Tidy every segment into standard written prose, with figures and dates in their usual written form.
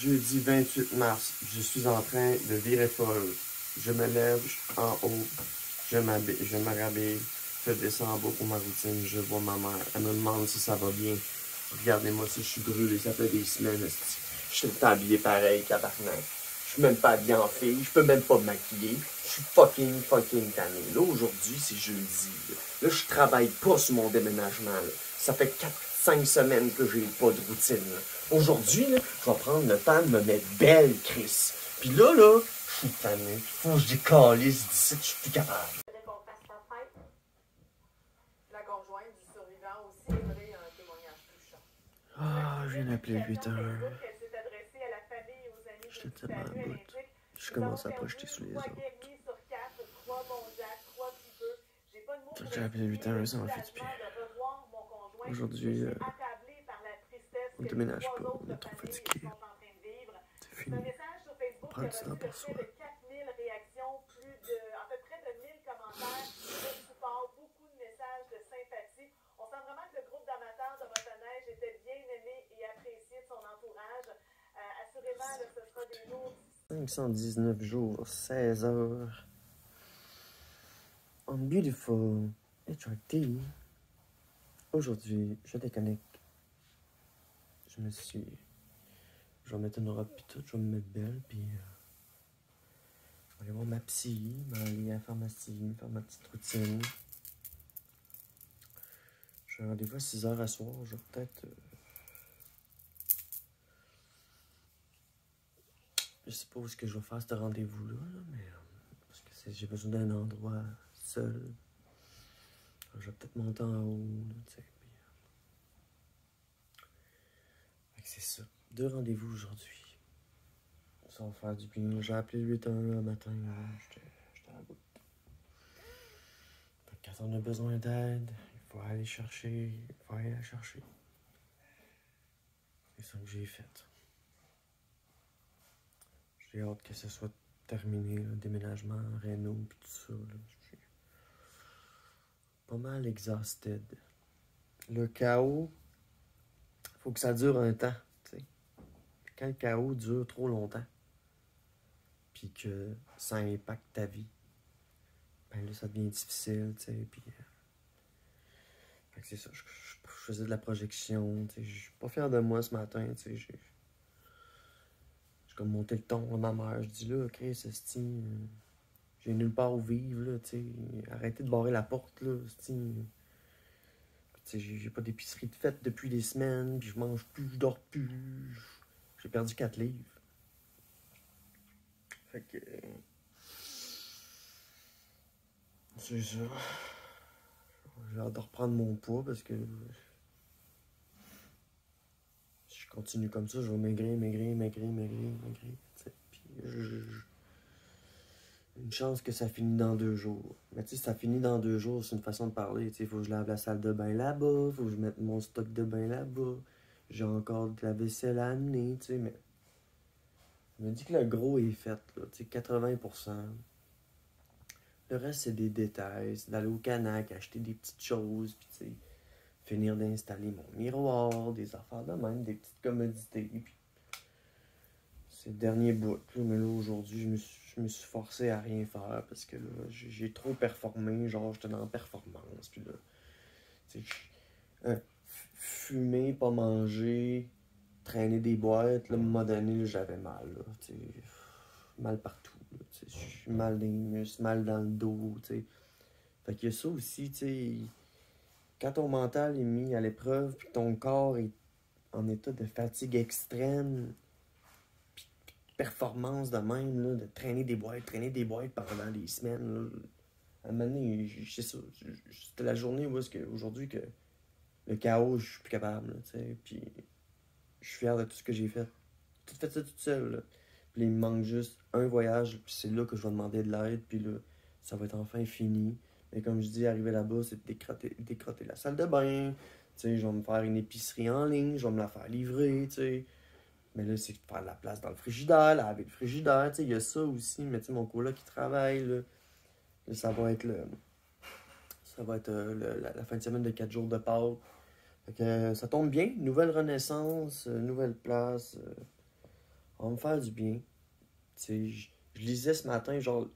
Jeudi 28 mars, je suis en train de virer folle. Je me lève en haut, je me rhabille, je descends en bas pour ma routine, je vois ma mère. Elle me demande si ça va bien. Regardez-moi ça, je suis brûlé, ça fait des semaines. Je suis tout le temps habillé pareil, tabarnak. Je suis même pas habillé en fille, je peux même pas me maquiller. Je suis fucking tanné. Là, aujourd'hui, c'est jeudi. Là, je travaille pas sur mon déménagement. Là. Ça fait 4-5 semaines que j'ai pas de routine. Aujourd'hui, là, je vais prendre le temps de me mettre belle, Chris. Puis là, je suis tanné. Faut que je décalisse d'ici, je suis plus capable. La conjointe du survivant aussi aimerait un témoignage touchant. Ah, je viens d'appeler 8 heures. J'étais tellement à bout. Je commence à projeter sur les autres. J'ai appelé 8 heures, ça m'a fait du bien. Aujourd'hui, on ne déménage pas, on est trop fatigué. C'est fini. On prend du temps pour soi. On sent vraiment que le groupe d'amateurs de motoneige était bien aimé et apprécié de son entourage. Assurément, ce sera des jours... 519 jours, 16 heures. On beautiful HRT. Aujourd'hui, je déconnecte. Je vais mettre une robe pis tout, je vais me mettre belle pis... je vais aller voir ma psy, m'aller à la pharmacie, faire ma petite routine. J'ai un rendez-vous à 6 heures à soir, je vais peut-être... Je sais pas où est-ce que je vais faire ce rendez-vous-là, là, mais... parce que j'ai besoin d'un endroit seul. Je vais peut-être monter en haut, tu sais, puis... c'est ça. 2 rendez-vous aujourd'hui. Ça va faire du bien. J'ai appelé 8 heures le matin, j'étais à bout. Quand on a besoin d'aide, il faut aller chercher, il faut aller la chercher. C'est ça que j'ai fait. J'ai hâte que ce soit terminé, le déménagement, réno, puis tout ça. Là. Je suis pas mal exhausted. Le chaos, faut que ça dure un temps, tu sais. Quand le chaos dure trop longtemps, puis que ça impacte ta vie, ben là, ça devient difficile, tu sais, puis... fait que c'est ça, je faisais de la projection, tu sais, je suis pas fier de moi ce matin, tu sais, j'ai comme monté le ton à ma mère, je dis là, Chris, esti, j'ai nulle part où vivre, là, tu sais, arrêtez de barrer la porte, là, esti. Tu sais, j'ai pas d'épicerie de fête depuis des semaines, puis je mange plus, je dors plus, j'ai perdu 4 livres. Fait que... c'est ça. J'ai hâte de reprendre mon poids parce que si je continue comme ça, je vais maigrir. Puis une chance que ça finit dans 2 jours. Mais tu sais, ça finit dans 2 jours, c'est une façon de parler. Tu sais, faut que je lave la salle de bain là-bas, faut que je mette mon stock de bain là-bas. J'ai encore de la vaisselle à amener, tu sais, mais je me dis que le gros est fait, là, tu sais, 80%. Le reste, c'est des détails. C'est d'aller au Canac, acheter des petites choses, puis tu sais, finir d'installer mon miroir, des affaires de même, des petites commodités. Puis c'est le dernier bout. Là, mais là, aujourd'hui, je me suis forcé à rien faire parce que là, j'ai trop performé. Genre, j'étais dans la performance. Puis là, tu sais, fumer, pas manger, traîner des boîtes, là, à un moment donné, là, j'avais mal. Là, tu sais, mal partout. Je suis mal dans les muscles, mal dans le dos, tu sais. Fait qu'il y a ça aussi, tu sais. Quand ton mental est mis à l'épreuve, puis ton corps est en état de fatigue extrême, puis de performance de même, là, de traîner des boîtes pendant des semaines, là. À un moment donné, je sais ça, c'était la journée où est-ce que, aujourd'hui, que le chaos, je suis plus capable, là, tu sais. Puis je suis fier de tout ce que j'ai fait. Tout fait ça tout seul, là. Puis là, il me manque juste un voyage, puis c'est là que je vais demander de l'aide, puis là, ça va être enfin fini. Mais comme je dis, arriver là-bas, c'est de décrotter la salle de bain, tu sais, je vais me faire une épicerie en ligne, je vais me la faire livrer, tu sais. Mais là, c'est de faire de la place dans le frigidaire, laver le frigidaire, tu sais, il y a ça aussi, mais tu sais, mon coloc qui travaille, là, ça va être la fin de semaine de 4 jours de Pâques. Fait que ça tombe bien, nouvelle renaissance, nouvelle place... va me faire du bien. Tu sais, je lisais ce matin, genre,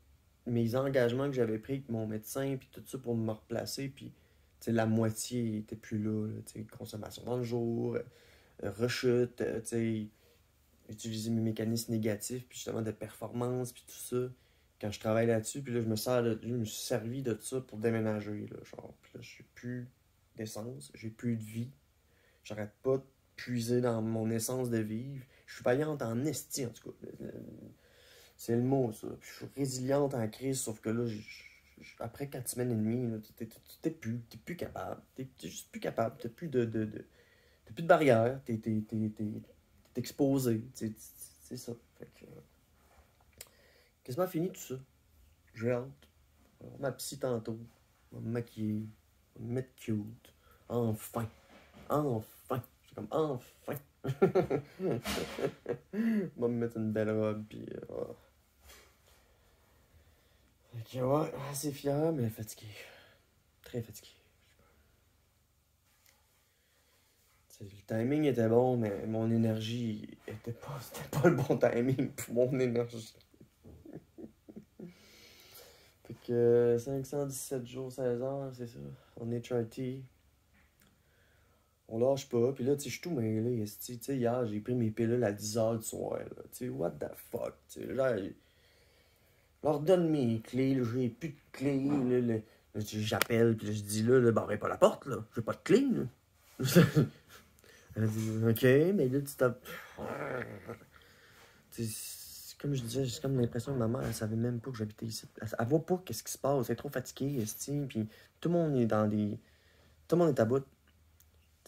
mes engagements que j'avais pris avec mon médecin, puis tout ça pour me replacer, puis, tu sais, la moitié était plus là, tu sais, consommation dans le jour, rechute, tu sais, utiliser mes mécanismes négatifs, puis justement de performance, puis tout ça. Quand je travaille là-dessus, puis là, je me suis servi de ça pour déménager, là, genre, puis là, j'ai plus d'essence, j'ai plus de vie, j'arrête pas de puiser dans mon essence de vivre. Je suis vaillante en esti, en tout cas. C'est le mot, ça. Puis je suis résiliente en crise, sauf que là, après 4 semaines et demie, t'es plus capable. T'es juste plus capable. T'as plus t'as plus de barrière. T'es exposé. C'est ça. Fait que, quasiment fini tout ça. J'ai hâte. Alors, ma psy tantôt. On va me maquiller. On va me mettre cute. Enfin. Enfin. C'est comme enfin. On va me mettre une belle robe, puis... oh. Fait que ouais, assez fier, mais fatigué. Très fatigué. T'sais, le timing était bon, mais mon énergie était pas... C'était pas le bon timing pour mon énergie. Fait que 517 jours, 16 heures, c'est ça. On est HRT. On lâche pas. Puis là, tu sais, je suis tout mêlé. Tu sais, hier, j'ai pris mes pilules à 10h du soir. Tu sais, what the fuck? Tu sais, genre, je leur donne mes clés. Là, j'ai plus de clés. Là, j'appelle. Puis là, je dis là, barrez pas la porte. Là. J'ai pas de clés. Là. Elle dit, ok, mais là, tu t'as. Comme je disais, j'ai comme l'impression que ma mère, elle savait même pas que j'habitais ici. Elle voit pas qu'est-ce qui se passe. Elle est trop fatiguée, esti. Puis tout le monde est dans des. Tout le monde est à bout.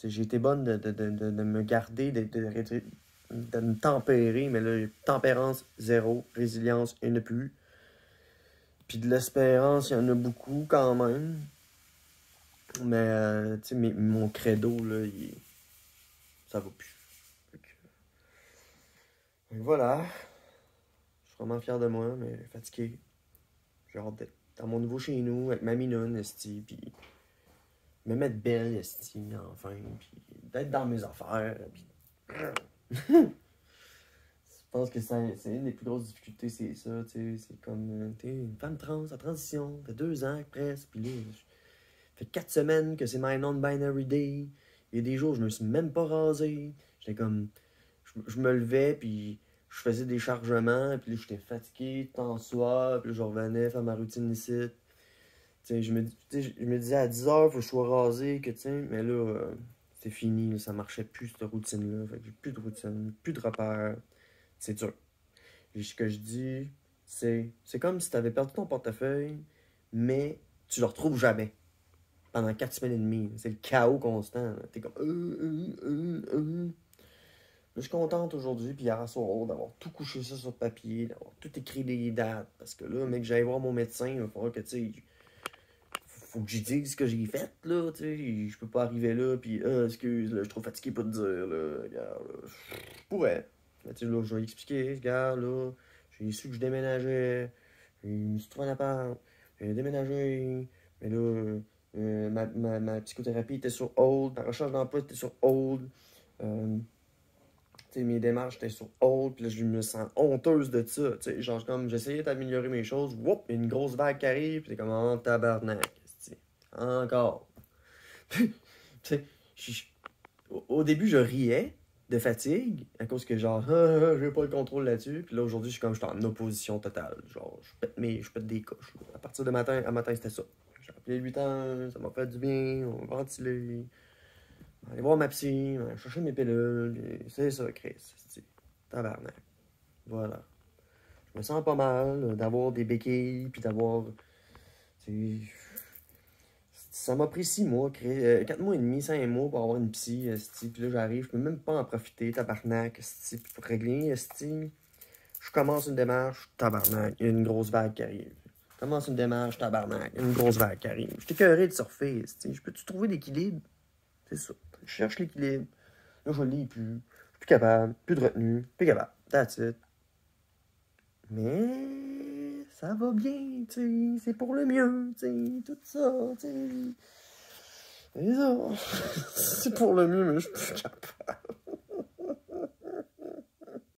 J'ai été bonne de me garder, de me tempérer, mais là, tempérance, zéro. Résilience, il n'y en a plus. Puis de l'espérance, il y en a beaucoup quand même. Mais, tu sais, mon credo, là, ça va plus. Donc voilà. Je suis vraiment fier de moi, mais fatigué. J'ai hâte d'être dans mon nouveau chez nous, avec ma minoune, esti, puis me mettre belle, esti, enfin, puis d'être dans mes affaires, puis... Je pense que c'est une des plus grosses difficultés, c'est ça, tu sais, c'est comme, t'es une femme trans, en transition, ça fait 2 ans presque, puis là, ça fait 4 semaines que c'est my non-binary day, il y a des jours où je me suis même pas rasé, j'étais comme, je me levais, puis je faisais des chargements, puis là, j'étais fatigué, temps soir, puis là, je revenais faire ma routine ici. T'sais, je me disais à 10h, faut que je sois rasé, que mais là, c'est fini, là, ça marchait plus, cette routine-là. Fait que j'ai plus de routine, plus de repères. C'est dur. Et ce que je dis, c'est comme si tu avais perdu ton portefeuille, mais tu le retrouves jamais. Pendant 4 semaines et demie. C'est le chaos constant. T'es comme... Je suis contente aujourd'hui, puis hier soir, d'avoir tout couché ça sur papier, d'avoir tout écrit des dates. Parce que là, mec, j'allais voir mon médecin, il va falloir que, tu sais, faut que j'y dise ce que j'ai fait, là, tu sais. Je peux pas arriver là, puis, excuse, là, je suis trop fatigué pour te dire, là, regarde, là. Je pourrais. Mais, tu sais, là, je vais expliquer, regarde, là, j'ai su que je déménageais, je me suis trouvé un appart, j'ai déménagé, mais là, ma psychothérapie était sur hold, ma recherche d'emploi était sur hold, tu sais, mes démarches étaient sur hold, puis là, je me sens honteuse de ça, tu sais, genre, comme, j'essayais d'améliorer mes choses, whoop, il y a une grosse vague qui arrive, puis c'est comme, oh, tabarnak, c'ti. Encore. Tu sais, au début, je riais de fatigue, à cause que, genre, j'ai pas le contrôle là-dessus, puis là, aujourd'hui, je suis en opposition totale, genre, je pète des coches, là. À partir de matin, à matin, c'était ça. J'ai appelé 8 ans, ça m'a fait du bien, on va ventiler. Aller voir ma psy, chercher mes pilules, c'est ça, Chris. Tabarnak. Voilà. Je me sens pas mal d'avoir des béquilles, puis d'avoir. Ça m'a pris 6 mois, 4 mois et demi, 5 mois pour avoir une psy, puis là j'arrive, je peux même pas en profiter, tabarnak, puis pour régler, je commence une démarche, tabarnak, il y a une grosse vague qui arrive. Je commence une démarche, tabarnak, il y a une grosse vague qui arrive. Je suis écœuré de surfer, je peux-tu trouver l'équilibre? C'est ça. Je cherche l'équilibre. Là, je le lis plus. Je suis plus capable. Plus de retenue. Plus capable. That's it. Mais ça va bien, tu sais. C'est pour le mieux, tu sais. Tout ça, tu sais. C'est ça. C'est pour le mieux, mais je suis plus capable.